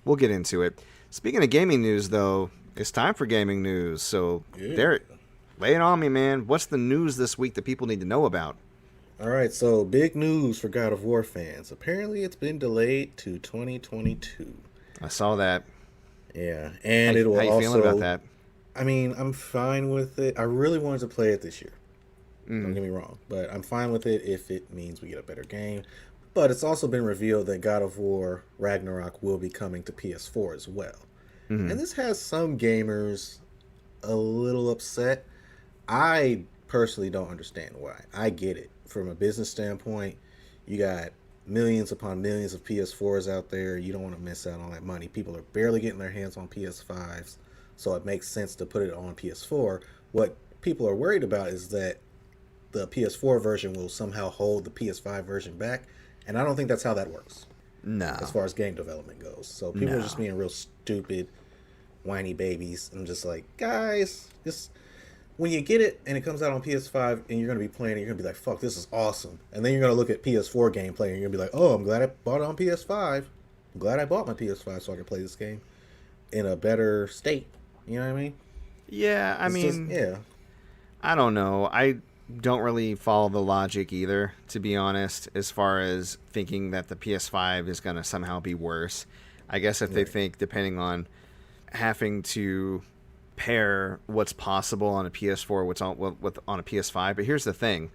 we'll get into it. Speaking of gaming news, though, it's time for gaming news. So, Derrick, lay it on me, man. What's the news this week that people need to know about? All right, so big news for God of War fans. Apparently, it's been delayed to 2022. I saw that. Yeah, and it will also... How you feeling about that? I mean, I'm fine with it. I really wanted to play it this year. Don't get me wrong. But I'm fine with it if it means we get a better game. But it's also been revealed that God of War Ragnarok will be coming to PS4 as well. And this has some gamers a little upset. I personally don't understand why. I get it. From a business standpoint, you got millions upon millions of PS4s out there. You don't want to miss out on that money. People are barely getting their hands on PS5s, so it makes sense to put it on PS4. What people are worried about is that the PS4 version will somehow hold the PS5 version back, and I don't think that's how that works. No. As far as game development goes. So people are just being real stupid, whiny babies. I'm just like, guys, just when you get it and it comes out on PS5 and you're going to be playing it, you're going to be like, fuck, this is awesome. And then you're going to look at PS4 gameplay and you're going to be like, oh, I'm glad I bought it on PS5. I'm glad I bought my PS5 so I can play this game in a better state. You know what I mean? Yeah, I mean, I don't know. I don't really follow the logic either, to be honest, as far as thinking that the PS5 is going to somehow be worse. I guess if they think, depending on having to pair what's possible on a PS4 what's on a PS5. But here's the thing,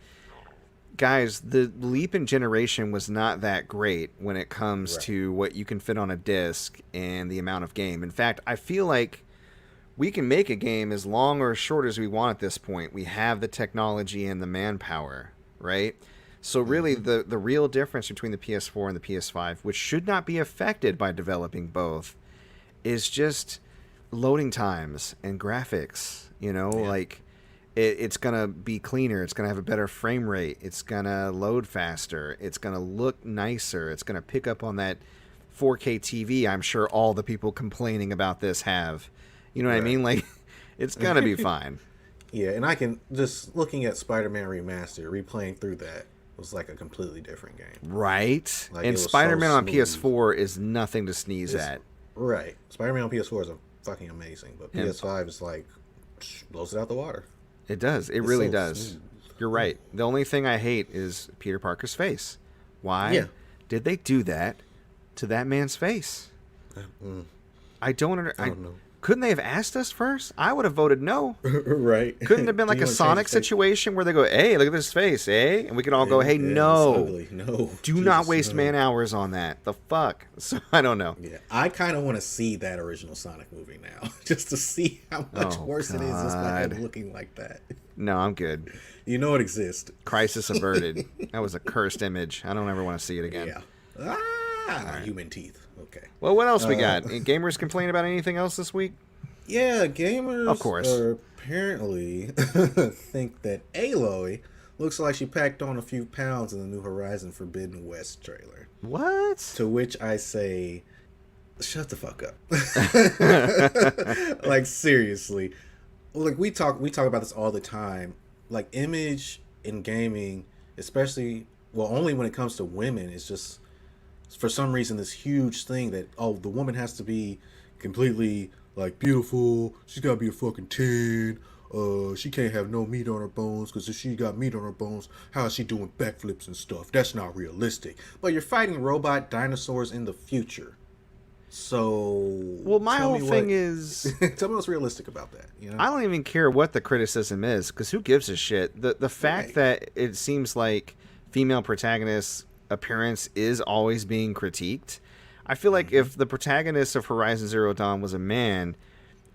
guys, the leap in generation was not that great when it comes to what you can fit on a disc and the amount of game. In fact, I feel like we can make a game as long or as short as we want at this point. We have the technology and the manpower, right? So really the real difference between the PS4 and the PS5, which should not be affected by developing both, is just loading times and graphics. Like it's gonna be cleaner, it's gonna have a better frame rate, it's gonna load faster, it's gonna look nicer, it's gonna pick up on that 4K TV I'm sure all the people complaining about this have. You know what I mean? Like, it's gonna be fine. Yeah, and I can just looking at Spider-Man Remastered, replaying through that was like a completely different game. Right. Like, and Spider-Man on PS4 is nothing to sneeze at. Right. Spider-Man on PS4 is fucking amazing, but PS5 is like blows it out the water. It does. It really does. Smooth. You're right. The only thing I hate is Peter Parker's face. Why did they do that to that man's face? I don't know. Couldn't they have asked us first? I would have voted no. Right. Couldn't it have been like a Sonic situation where they go, hey, look at this face, eh? And we can all go, hey, no. No. Do not waste man hours on that. The fuck? So I don't know. Yeah. I kind of want to see that original Sonic movie now. Just to see how much worse it is just by him looking like that. No, I'm good. You know it exists. Crisis averted. That was a cursed image. I don't ever want to see it again. Yeah. Human teeth. Okay. Well, what else we got? Gamers complain about anything else this week? Yeah, gamers of course apparently think that Aloy looks like she packed on a few pounds in the new Horizon Forbidden West trailer. What? To which I say, shut the fuck up. Like, seriously. Like, we talk about this all the time. Like, image in gaming, especially, well, only when it comes to women, is just, for some reason, this huge thing that, the woman has to be completely, like, beautiful. She's got to be a fucking 10. She can't have no meat on her bones, because if she got meat on her bones, how is she doing backflips and stuff? That's not realistic. But you're fighting robot dinosaurs in the future. So, well, my whole thing is, tell me what's realistic about that. You know? I don't even care what the criticism is, because who gives a shit? The fact that it seems like female protagonists' appearance is always being critiqued. I feel like if the protagonist of Horizon Zero Dawn was a man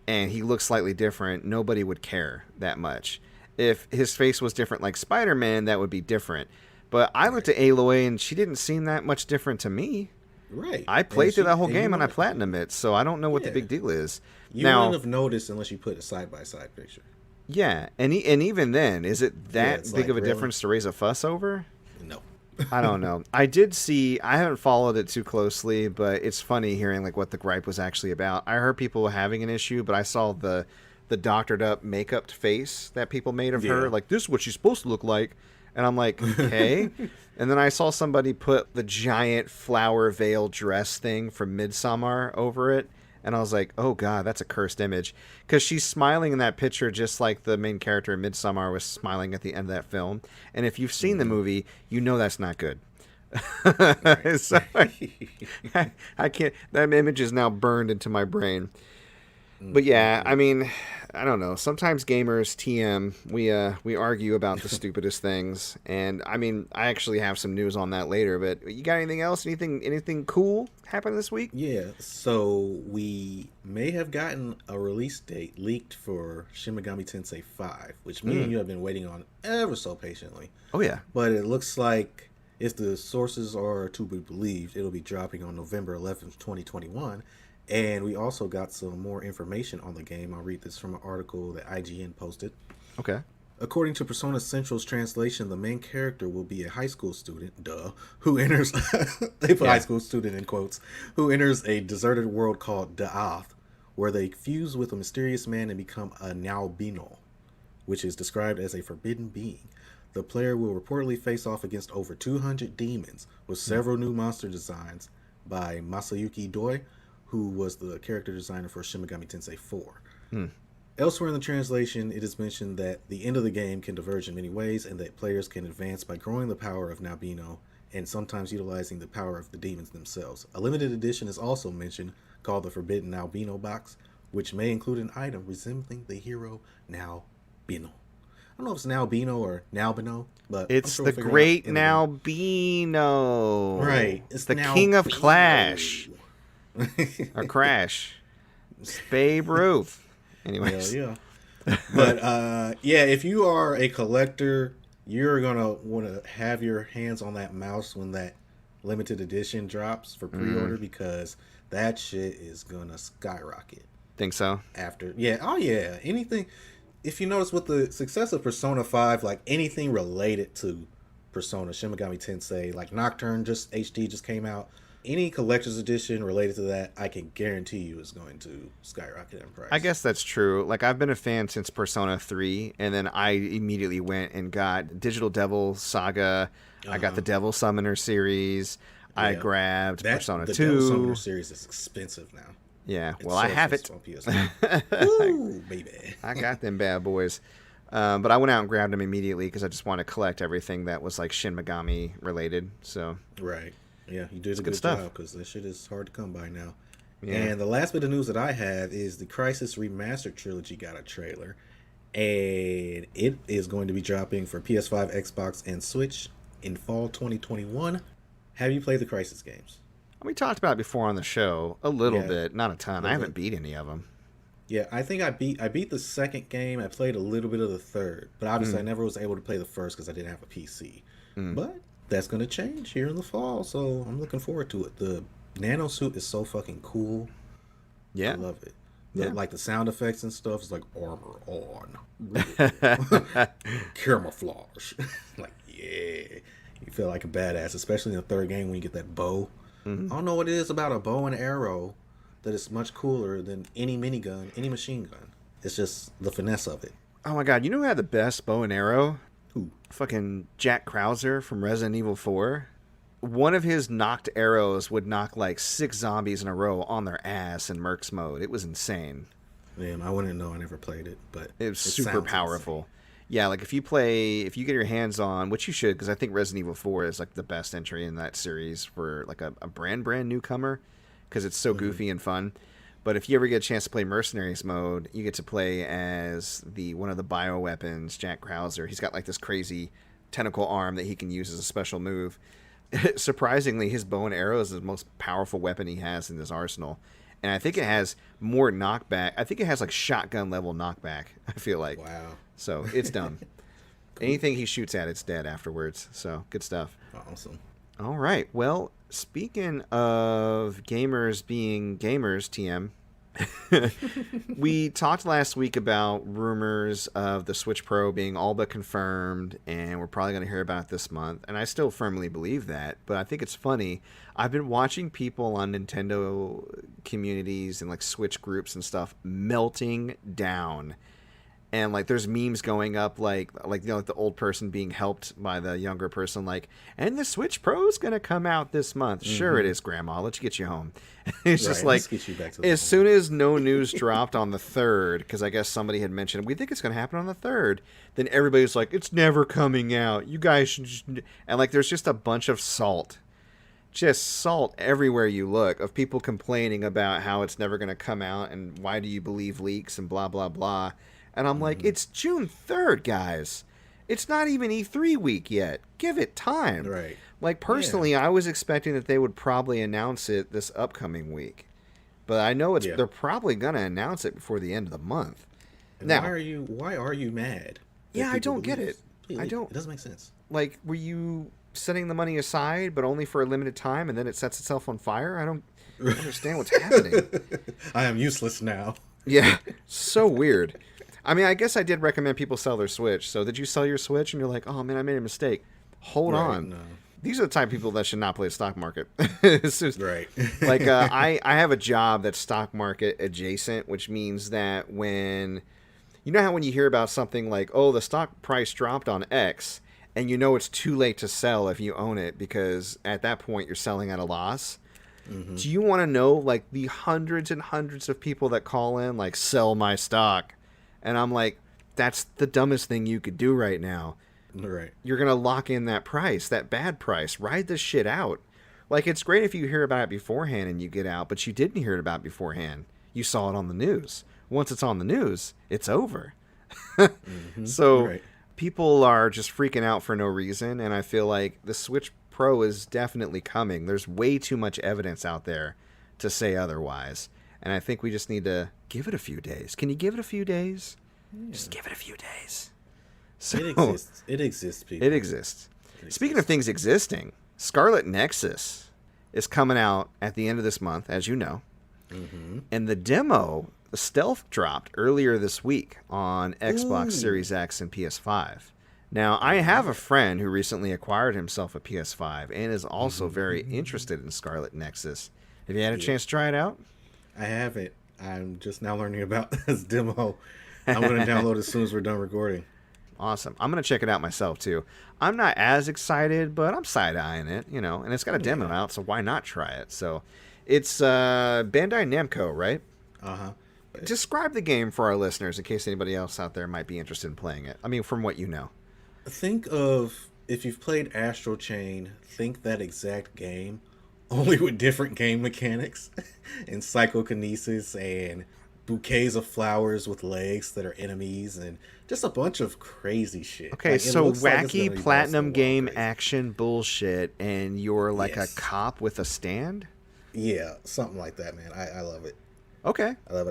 and he looked slightly different, nobody would care that much. If his face was different like Spider-Man, that would be different. But I looked at Aloy and she didn't seem that much different to me. Right. I played through that whole game and I platinumed it, so I don't know what the big deal is. You wouldn't have noticed unless you put a side-by-side picture. Yeah, and even then, is it that big of a difference to raise a fuss over? No. I don't know. I haven't followed it too closely, but it's funny hearing like what the gripe was actually about. I heard people having an issue, but I saw the doctored up makeup face that people made of her. Like, this is what she's supposed to look like. And I'm like, okay. And then I saw somebody put the giant flower veil dress thing from Midsommar over it. And I was like, oh, God, that's a cursed image. Because she's smiling in that picture just like the main character in Midsommar was smiling at the end of that film. And if you've seen the movie, you know that's not good. So I can't. That image is now burned into my brain. But yeah, I mean, I don't know. Sometimes gamers, TM, we argue about the stupidest things, and I mean, I actually have some news on that later. But you got anything else? Anything cool happened this week? Yeah. So we may have gotten a release date leaked for Shin Megami Tensei 5, which me and you have been waiting on ever so patiently. Oh yeah. But it looks like, if the sources are to be believed, it'll be dropping on November 11th, 2021. And we also got some more information on the game. I'll read this from an article that IGN posted. Okay. According to Persona Central's translation, the main character will be a high school student, who enters, they put high school student in quotes, who enters a deserted world called Da'ath, where they fuse with a mysterious man and become a Naobino, which is described as a forbidden being. The player will reportedly face off against over 200 demons, with several new monster designs by Masayuki Doi, who was the character designer for Shin Megami Tensei 4. Elsewhere in the translation, it is mentioned that the end of the game can diverge in many ways, and that players can advance by growing the power of Naobino, and sometimes utilizing the power of the demons themselves. A limited edition is also mentioned, called the Forbidden Naobino Box, which may include an item resembling the hero Naobino. I don't know if it's Naobino or Naobino, but it's the great Naobino. Right. It's the king of Clash. Or Crash. Babe Ruth. Anyways. Yeah. But yeah, if you are a collector, you're gonna want to have your hands on that mouse when that limited edition drops for pre-order, because that shit is gonna skyrocket. Think so? Anything. If you notice, with the success of Persona 5, like anything related to Persona, Shin Megami Tensei, like Nocturne HD just came out. Any collector's edition related to that, I can guarantee you is going to skyrocket in price. I guess that's true. Like, I've been a fan since Persona 3, and then I immediately went and got Digital Devil Saga. I got the Devil Summoner series. Yeah. I grabbed Persona 2. The Devil Summoner series is expensive now. Yeah, well, I have it. On PS4. Woo, baby. I got them bad boys. But I went out and grabbed them immediately because I just want to collect everything that was like Shin Megami related. So right. Yeah, you did a good stuff, job, because this shit is hard to come by now. Yeah. And the last bit of news that I have is the Crysis Remastered Trilogy got a trailer. And it is going to be dropping for PS5, Xbox, and Switch in fall 2021. Have you played the Crysis games? We talked about it before on the show a little bit, not a ton. I haven't beat any of them. Yeah, I think I beat the second game. I played a little bit of the third, but obviously I never was able to play the first because I didn't have a PC. But that's going to change here in the fall, so I'm looking forward to it. The nano suit is so fucking cool. Yeah, I love it. Like the sound effects and stuff is like armor on, camouflage. Like, yeah, you feel like a badass, especially in the third game when you get that bow. I don't know what it is about a bow and arrow that is much cooler than any minigun, any machine gun. It's just the finesse of it. Oh my god, you know who had the best bow and arrow? Who? Fucking Jack Krauser from Resident Evil 4. One of his knocked arrows would knock like 6 zombies in a row on their ass in Mercs mode. It was insane. Man, I wouldn't know. I never played it, but it was super powerful. Insane. Yeah, like if you get your hands on, which you should, because I think Resident Evil 4 is like the best entry in that series for like a brand newcomer, because it's so goofy and fun. But if you ever get a chance to play Mercenaries mode, you get to play as one of the bioweapons, Jack Krauser. He's got like this crazy tentacle arm that he can use as a special move. Surprisingly, his bow and arrow is the most powerful weapon he has in his arsenal. And I think it has more knockback. I think it has like shotgun level knockback, I feel like. Wow. So it's dumb. Cool. Anything he shoots at, it's dead afterwards. So good stuff. Awesome. All right. Well, speaking of gamers being gamers, TM, we talked last week about rumors of the Switch Pro being all but confirmed, and we're probably going to hear about it this month. And I still firmly believe that, but I think it's funny. I've been watching people on Nintendo communities and like Switch groups and stuff melting down. And like there's memes going up like like the old person being helped by the younger person, like, and the Switch Pro is gonna come out this month. Sure it is, Grandma. Let's get you home. It's just like, get you back to as soon as no news dropped on the 3rd, because I guess somebody had mentioned we think it's gonna happen on the 3rd, then everybody's like, it's never coming out. You guys should just... And like there's just a bunch of salt everywhere you look of people complaining about how it's never gonna come out and why do you believe leaks and blah blah blah. And I'm like, it's June 3rd, guys. It's not even E3 week yet. Give it time. Right. Like, personally, I was expecting that they would probably announce it this upcoming week. But I know they're probably going to announce it before the end of the month. And now, why are you mad? Yeah, I don't get it. I don't. It doesn't make sense. Like, were you setting the money aside, but only for a limited time, and then it sets itself on fire? I don't understand what's happening. I am useless now. Yeah, so weird. I mean, I guess I did recommend people sell their Switch. So did you sell your Switch and you're like, oh, man, I made a mistake? Hold on. No. These are the type of people that should not play the stock market. Right. Like, I have a job that's stock market adjacent, which means that when... You know how when you hear about something like, oh, the stock price dropped on X, and you know it's too late to sell if you own it because at that point you're selling at a loss? Mm-hmm. Do you want to know, like, the hundreds and hundreds of people that call in, like, sell my stock? And I'm like, that's the dumbest thing you could do right now. Right. You're going to lock in that price, that bad price. Ride this shit out. Like, it's great if you hear about it beforehand and you get out, but you didn't hear it about it beforehand. You saw it on the news. Once it's on the news, it's over. So people are just freaking out for no reason, and I feel like the Switch Pro is definitely coming. There's way too much evidence out there to say otherwise. And I think we just need to give it a few days. Can you give it a few days? Yeah. Just give it a few days. So, it exists. It exists, people. It exists. Speaking of things existing, Scarlet Nexus is coming out at the end of this month, as you know. Mm-hmm. And the demo, the stealth, dropped earlier this week on Xbox Series X and PS5. Now, I have a friend who recently acquired himself a PS5 and is also very interested in Scarlet Nexus. Have you had a chance to try it out? I haven't. I'm just now learning about this demo. I'm going to download as soon as we're done recording. Awesome. I'm going to check it out myself, too. I'm not as excited, but I'm side-eyeing it, you know, and it's got a demo out, so why not try it? So, it's Bandai Namco, right? Uh-huh. Describe the game for our listeners in case anybody else out there might be interested in playing it. I mean, from what you know. Think of, if you've played Astral Chain, think that exact game, only with different game mechanics and psychokinesis and bouquets of flowers with legs that are enemies and just a bunch of crazy shit. Okay, like, so wacky platinum game action bullshit and you're like a cop with a stand? Yeah, something like that, man. I love it. Okay. I love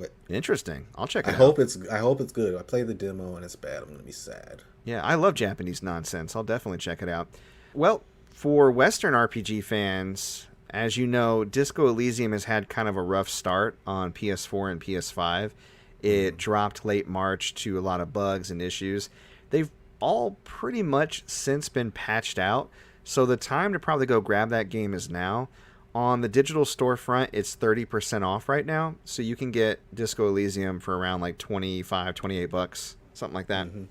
it. Interesting. I'll check it out. I hope it's good. I played the demo and it's bad. I'm going to be sad. Yeah, I love Japanese nonsense. I'll definitely check it out. Well, for Western RPG fans, as you know, Disco Elysium has had kind of a rough start on PS4 and PS5. It dropped late March to a lot of bugs and issues. They've all pretty much since been patched out, so the time to probably go grab that game is now. On the digital storefront, it's 30% off right now, so you can get Disco Elysium for around like $25, $28, something like that. Mm-hmm.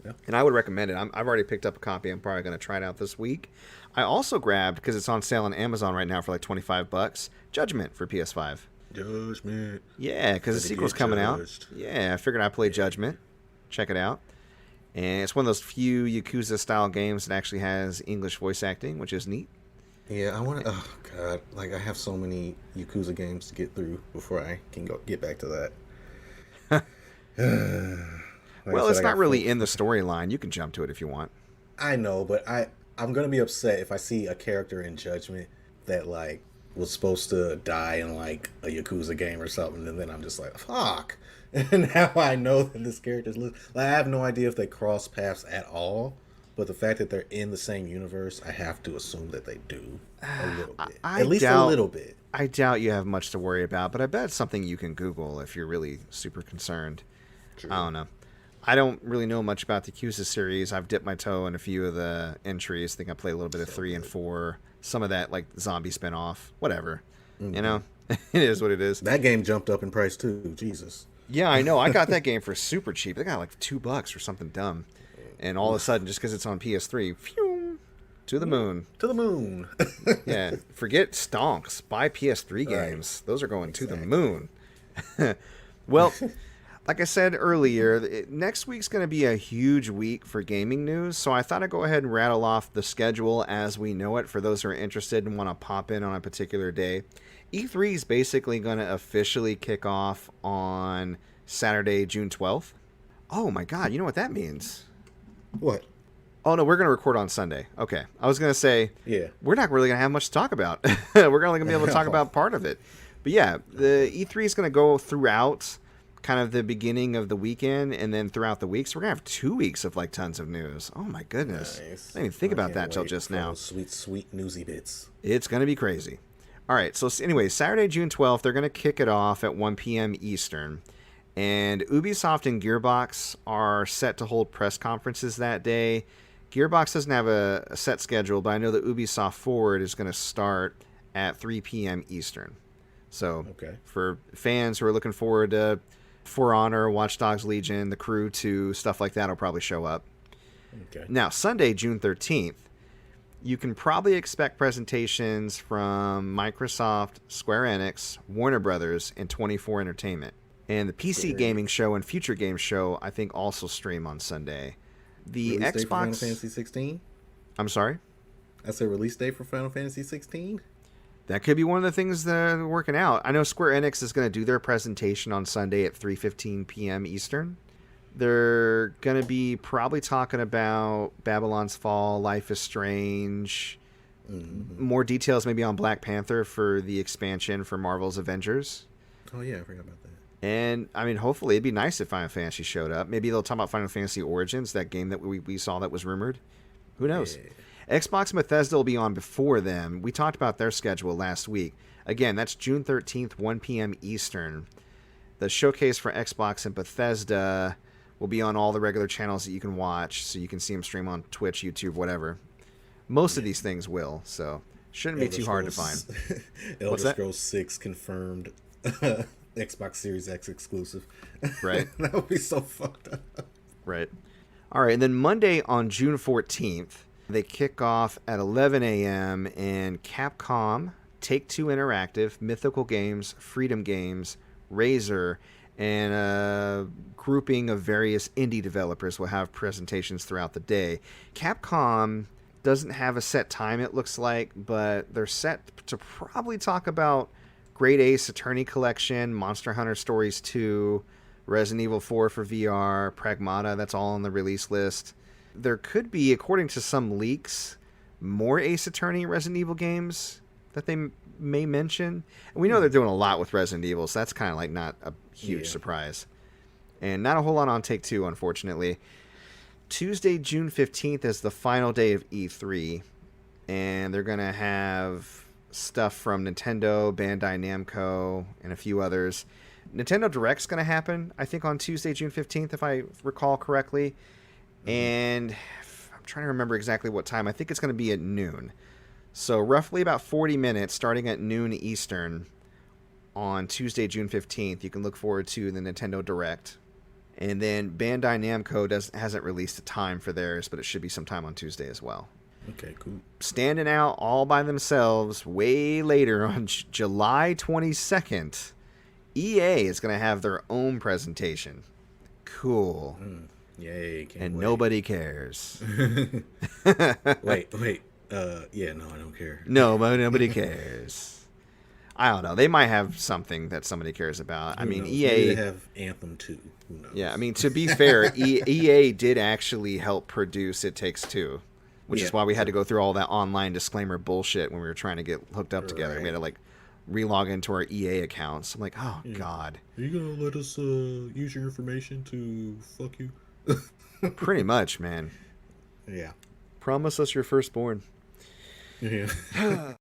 Yeah. And I would recommend it. I've already picked up a copy. I'm probably going to try it out this week. I also grabbed, because it's on sale on Amazon right now for like $25, Judgment for PS5. Judgment. Yeah, because the sequel's coming out. Yeah, I figured I'd play Judgment. Check it out. And it's one of those few Yakuza-style games that actually has English voice acting, which is neat. Yeah, I want to... Oh, God. Like, I have so many Yakuza games to get through before I can get back to that. Well, it's not really in the storyline. You can jump to it if you want. I know, but I'm going to be upset if I see a character in Judgment that, like, was supposed to die in, like, a Yakuza game or something, and then I'm just like, fuck. And now I know that this character's... Like, I have no idea if they cross paths at all, but the fact that they're in the same universe, I have to assume that they do a little bit. At least a little bit. I doubt you have much to worry about, but I bet it's something you can Google if you're really super concerned. True. I don't know. I don't really know much about the Yakuza series. I've dipped my toe in a few of the entries. I think I played a little bit of 3 and 4. Some of that, like, zombie spinoff. Whatever. Mm-hmm. You know? It is what it is. That game jumped up in price, too. Jesus. Yeah, I know. I got that game for super cheap. They got like $2 or something dumb. And all of a sudden, just because it's on PS3, phew, to the moon. To the moon. Yeah, forget stonks. Buy PS3 games. Right. Those are going to the moon. Well, like I said earlier, next week's going to be a huge week for gaming news, so I thought I'd go ahead and rattle off the schedule as we know it for those who are interested and want to pop in on a particular day. E3 is basically going to officially kick off on Saturday, June 12th. Oh my god, you know what that means? What? Oh no, we're going to record on Sunday. Okay. I was going to say, yeah, we're not really going to have much to talk about. We're only going to be able to talk about part of it. But yeah, the E3 is going to go throughout kind of the beginning of the weekend and then throughout the weeks. We're going to have 2 weeks of like tons of news. Oh my goodness. Nice. I didn't even think about that till just now. Sweet, sweet newsy bits. It's going to be crazy. All right. So anyway, Saturday, June 12th, they're going to kick it off at 1 p.m. Eastern. And Ubisoft and Gearbox are set to hold press conferences that day. Gearbox doesn't have a set schedule, but I know that Ubisoft Forward is going to start at 3 p.m. Eastern. So for fans who are looking forward to For Honor, Watch Dogs Legion, The Crew 2, stuff like that will probably show up. Okay. Now, Sunday, June 13th, you can probably expect presentations from Microsoft, Square Enix, Warner Brothers, and 24 Entertainment. And the PC Gaming Show and Future Games Show, I think, also stream on Sunday. The release Xbox... date for Final Fantasy 16? I'm sorry? I said release date for Final Fantasy 16? That could be one of the things that are working out. I know Square Enix is going to do their presentation on Sunday at 3:15 p.m. Eastern. They're going to be probably talking about Babylon's Fall, Life is Strange, more details maybe on Black Panther for the expansion for Marvel's Avengers. Oh, yeah, I forgot about that. And, I mean, hopefully it'd be nice if Final Fantasy showed up. Maybe they'll talk about Final Fantasy Origins, that game that we saw that was rumored. Who knows? Yeah. Xbox and Bethesda will be on before them. We talked about their schedule last week. Again, that's June 13th, 1 p.m. Eastern. The showcase for Xbox and Bethesda will be on all the regular channels that you can watch, so you can see them stream on Twitch, YouTube, whatever. Most of these things will, so shouldn't be too hard to find. Elder Scrolls 6 confirmed Xbox Series X exclusive. Right. That would be so fucked up. Right. All right, and then Monday on June 14th, they kick off at 11 a.m. and Capcom, Take-Two Interactive, Mythical Games, Freedom Games, Razer, and a grouping of various indie developers will have presentations throughout the day. Capcom doesn't have a set time, it looks like, but they're set to probably talk about Great Ace Attorney Collection, Monster Hunter Stories 2, Resident Evil 4 for VR, Pragmata, that's all on the release list. There could be, according to some leaks, more Ace Attorney Resident Evil games that they may mention. And we know they're doing a lot with Resident Evil, so that's kind of like not a huge surprise. And not a whole lot on Take-Two, unfortunately. Tuesday, June 15th is the final day of E3, and they're going to have stuff from Nintendo, Bandai Namco, and a few others. Nintendo Direct's going to happen, I think, on Tuesday, June 15th, if I recall correctly. And I'm trying to remember exactly what time. I think it's going to be at noon. So roughly about 40 minutes, starting at noon Eastern on Tuesday, June 15th. You can look forward to the Nintendo Direct. And then Bandai Namco hasn't released a time for theirs, but it should be sometime on Tuesday as well. Okay, cool. Standing out all by themselves way later on July 22nd, EA is going to have their own presentation. Cool. Yay, and wait. Nobody cares. Wait. Yeah, no, I don't care. No, but nobody cares. I don't know. They might have something that somebody cares about. Who knows? EA... Maybe they have Anthem 2. Who knows? Yeah, I mean, to be fair, EA did actually help produce It Takes Two, which is why we had to go through all that online disclaimer bullshit when we were trying to get hooked up together. We had to, relog into our EA accounts. I'm like, oh, God. Are you going to let us use your information to fuck you? Pretty much, man. Yeah. Promise us your firstborn. Yeah.